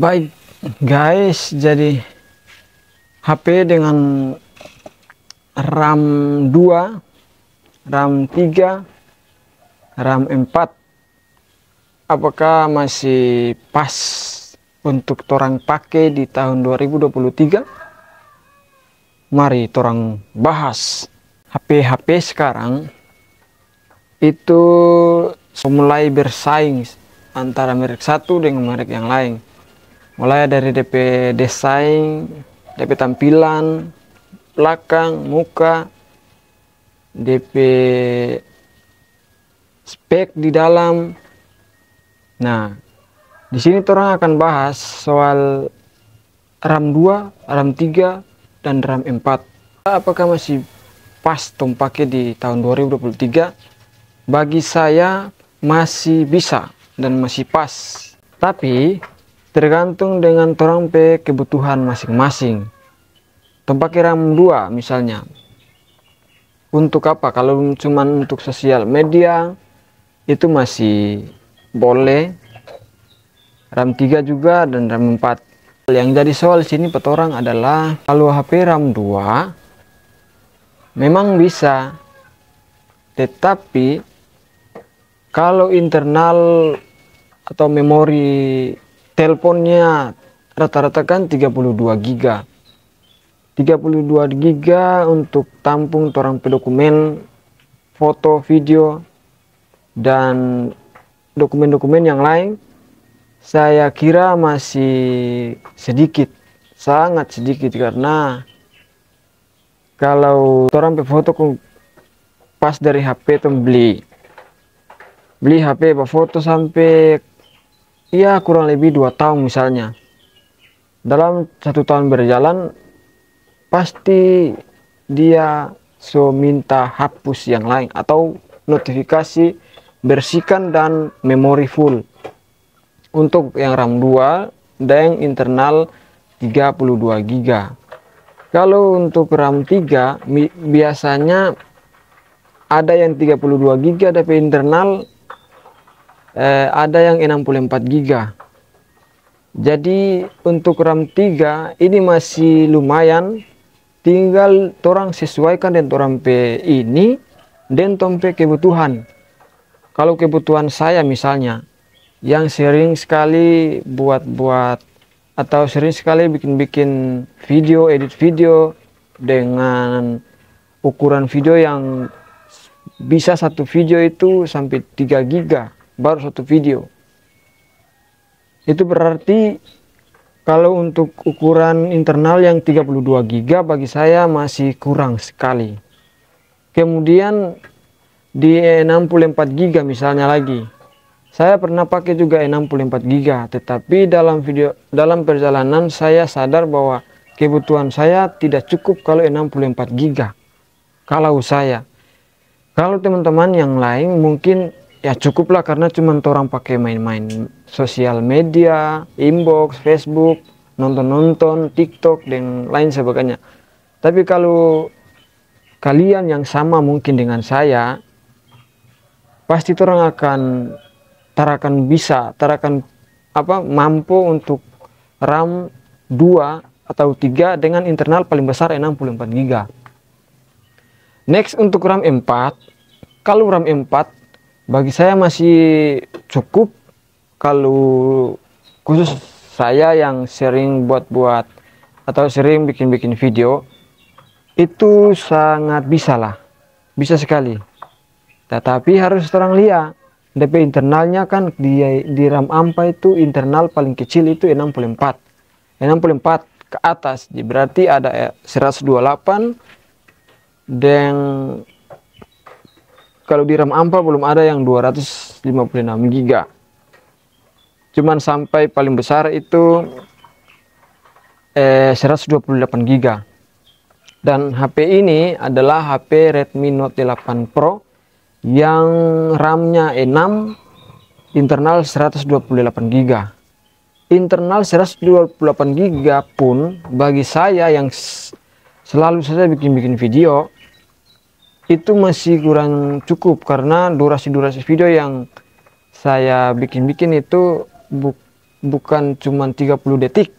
Baik guys, jadi HP dengan RAM 2, RAM 3, RAM 4 apakah masih pas untuk torang pakai di tahun 2023? Mari torang bahas. HP sekarang itu mulai bersaing antara merek satu dengan merek yang lain. Mulai dari DP desain, DP tampilan, belakang, muka, DP spek di dalam. Nah, di sini orang akan bahas soal RAM 2, RAM 3, dan RAM 4. Apakah masih pas tong pakai di tahun 2023? Bagi saya masih bisa dan masih pas. Tapi tergantung dengan torang pe kebutuhan masing-masing. Tong pakai RAM 2 misalnya. Untuk apa? Kalau cuman untuk sosial media itu masih boleh. RAM 3 juga dan RAM 4. Yang jadi soal sini petorang adalah kalau HP RAM 2 memang bisa. Tetapi kalau internal atau memori teleponnya rata-rata kan 32 GB. 32 GB untuk tampung torang pe dokumen, foto, video, dan dokumen-dokumen yang lain. Saya kira masih sedikit, sangat sedikit, karena kalau torang pe foto pas dari HP tuh beli HP foto sampai ya kurang lebih 2 tahun misalnya. Dalam 1 tahun berjalan pasti dia minta hapus yang lain atau notifikasi, bersihkan, dan memori full. Untuk yang RAM 2 dan internal 32 GB. Kalau untuk RAM 3 biasanya ada yang 32 GB tapi internal, ada yang 64 GB. Jadi untuk RAM 3 ini masih lumayan, tinggal torang sesuaikan dengan torang pe ini dan torang pe kebutuhan. Kalau kebutuhan saya misalnya yang sering sekali buat atau sering sekali bikin video, edit video dengan ukuran video yang bisa satu video itu sampai 3 GB baru satu video. Itu berarti kalau untuk ukuran internal yang 32 GB bagi saya masih kurang sekali. Kemudian di 64 GB misalnya lagi. Saya pernah pakai juga 64 GB, tetapi dalam perjalanan saya sadar bahwa kebutuhan saya tidak cukup kalau 64 GB. Kalau teman-teman yang lain mungkin ya cukuplah, karena cuma orang pakai main-main sosial media, inbox, Facebook, nonton-nonton, TikTok, dan lain sebagainya. Tapi kalau kalian yang sama mungkin dengan saya, pasti orang akan mampu untuk RAM 2 atau 3 dengan internal paling besar 64 GB. Next untuk RAM 4. Kalau RAM 4 bagi saya masih cukup. Kalau khusus saya yang sering buat atau sering bikin video, itu sangat bisa lah, bisa sekali. Tetapi harus orang lihat DP internalnya kan di RAM 4 itu internal paling kecil itu 64 ke atas, berarti ada 128, dan kalau di RAM 4 belum ada yang 256 GB. Cuman sampai paling besar itu 128 GB. Dan HP ini adalah HP Redmi Note 8 Pro yang RAM-nya 6, internal 128 GB. Internal 128 GB pun bagi saya yang selalu saja bikin video itu masih kurang cukup, karena durasi video yang saya bikin itu bukan cuma 30 detik,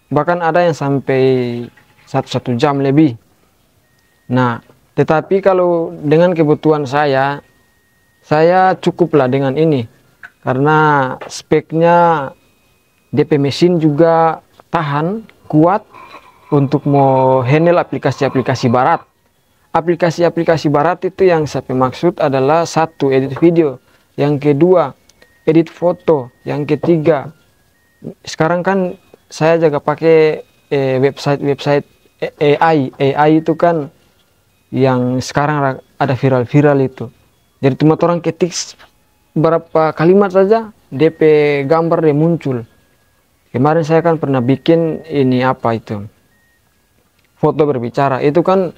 bahkan ada yang sampai 1 jam lebih. Nah, tetapi kalau dengan kebutuhan saya cukuplah dengan ini, karena speknya DP mesin juga tahan, kuat untuk mau handle aplikasi-aplikasi barat. Aplikasi-aplikasi barat itu yang saya maksud adalah satu, edit video, yang kedua edit foto, yang ketiga sekarang kan saya juga pakai website AI itu kan yang sekarang ada viral-viral itu. Jadi cuma orang ketik berapa kalimat saja DP gambar dia muncul. Kemarin saya kan pernah bikin ini apa itu, foto berbicara. Itu kan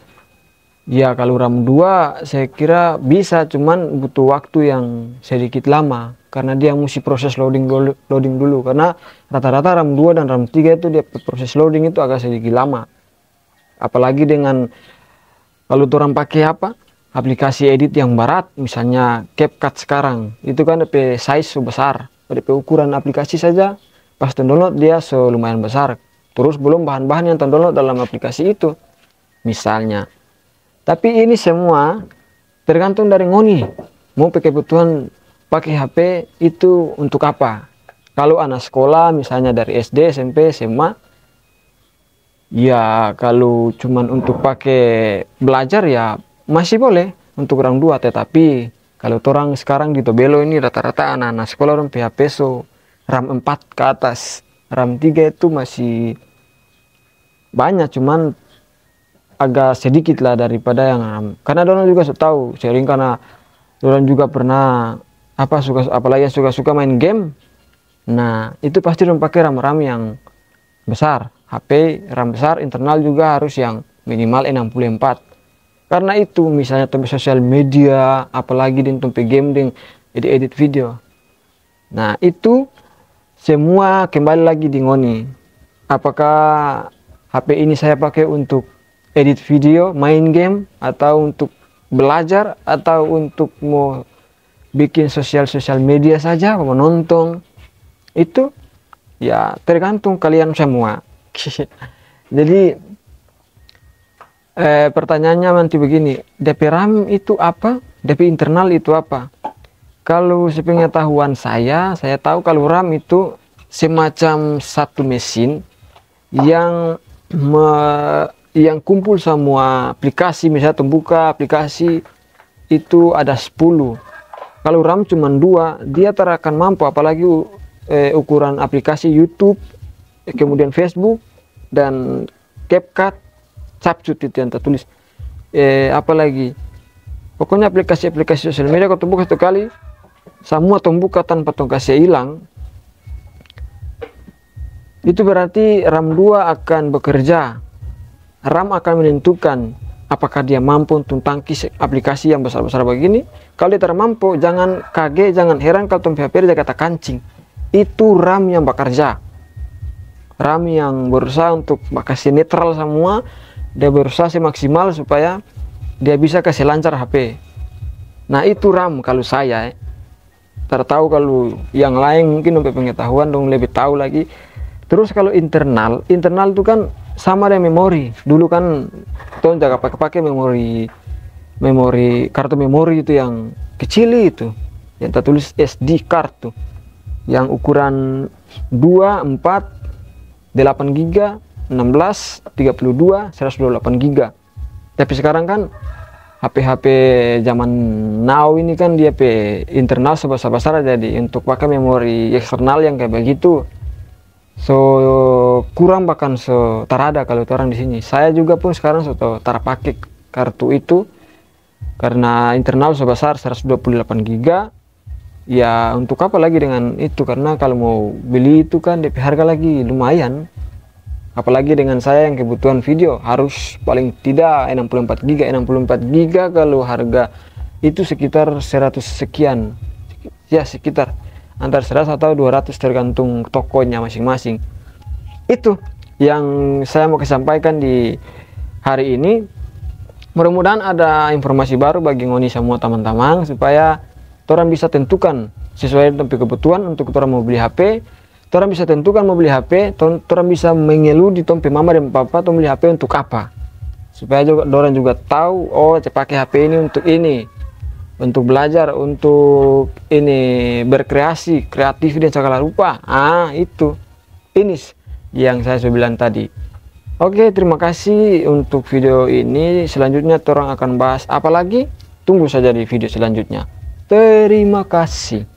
ya kalau RAM 2 saya kira bisa, cuman butuh waktu yang sedikit lama karena dia mesti proses loading dulu, karena rata-rata RAM 2 dan RAM 3 itu dia proses loading itu agak sedikit lama. Apalagi dengan kalau orang pakai apa, aplikasi edit yang barat, misalnya CapCut sekarang, itu kan DP size besar, DP ukuran aplikasi saja pas download dia lumayan besar. Terus belum bahan-bahan yang download dalam aplikasi itu misalnya. Tapi ini semua tergantung dari ngoni mau pakai kebutuhan pakai HP itu untuk apa. Kalau anak sekolah misalnya dari SD, SMP, SMA, ya kalau cuman untuk pakai belajar ya masih boleh untuk orang 2. Tetapi kalau orang sekarang di Tobelo ini rata-rata anak-anak sekolah orang HP so RAM 4 ke atas. RAM 3 itu masih banyak, cuman agak sedikit lah daripada yang RAM. Karena orang juga tahu sharing, karena orang juga pernah apalagi yang suka main game. Nah, itu pasti orang pakai RAM yang besar. HP RAM besar, internal juga harus yang minimal 64. Karena itu misalnya tempe sosial media, apalagi di tempe game ding edit video. Nah, itu semua kembali lagi di ngoni. Apakah HP ini saya pakai untuk edit video, main game, atau untuk belajar, atau untuk mau bikin sosial media saja, mau nonton, itu ya tergantung kalian semua. Jadi pertanyaannya nanti begini, DP RAM itu apa, DP internal itu apa? Kalau sepengetahuan saya tahu kalau RAM itu semacam satu mesin yang kumpul semua aplikasi. Misalnya buka aplikasi itu ada 10. Kalau RAM cuma 2, dia tak akan mampu, apalagi ukuran aplikasi YouTube, kemudian Facebook dan CapCut, Capcut itu yang tertulis. Apalagi pokoknya aplikasi-aplikasi sosial media kau buka satu kali, semua buka tanpa kasih hilang. Itu berarti RAM 2 akan bekerja. RAM akan menentukan apakah dia mampu untuk tangkis aplikasi yang besar-besar begini. Kalau dia tidak mampu, jangan kaget, jangan heran kalau HP dia kata kancing. Itu RAM yang bekerja. RAM yang berusaha untuk kasih netral semua. Dia berusaha semaksimal supaya dia bisa kasih lancar HP. Nah, itu RAM kalau saya. Tahu kalau yang lain mungkin untuk pengetahuan dong lebih tahu lagi. Terus kalau internal itu kan sama dengan memori. Dulu kan tuh jaga pakai memori kartu memori itu yang kecil itu, yang tertulis SD card tuh, yang ukuran 2, 4, 8 GB, 16, 32, 128 GB. Tapi sekarang kan HP zaman now ini kan dia internal sebesar-besar, jadi untuk pakai memori eksternal yang kayak begitu kurang, bahkan terada kalau orang di sini. Saya juga pun sekarang pakai kartu itu karena internal sebesar 128 GB. Ya untuk apa lagi dengan itu, karena kalau mau beli itu kan DP harga lagi lumayan. Apalagi dengan saya yang kebutuhan video harus paling tidak 64 GB. 64 GB kalau harga itu sekitar 100 sekian. Ya sekitar antara 100 atau 200 tergantung tokonya masing-masing. Itu yang saya mau sampaikan di hari ini. Mudah-mudahan ada informasi baru bagi ngoni semua teman-teman, supaya orang bisa tentukan sesuai dengan kebutuhan untuk orang mau beli HP. Orang bisa tentukan mau beli HP, orang bisa mengeluh di tompe mama dan papa beli HP untuk apa, supaya juga orang juga tahu, oh saya pakai HP ini untuk belajar, untuk ini berkreasi, kreatif dan segala rupa. Itu ini yang saya sudah bilang tadi. Oke, terima kasih untuk video ini. Selanjutnya orang akan bahas apa lagi? Tunggu saja di video selanjutnya. Terima kasih.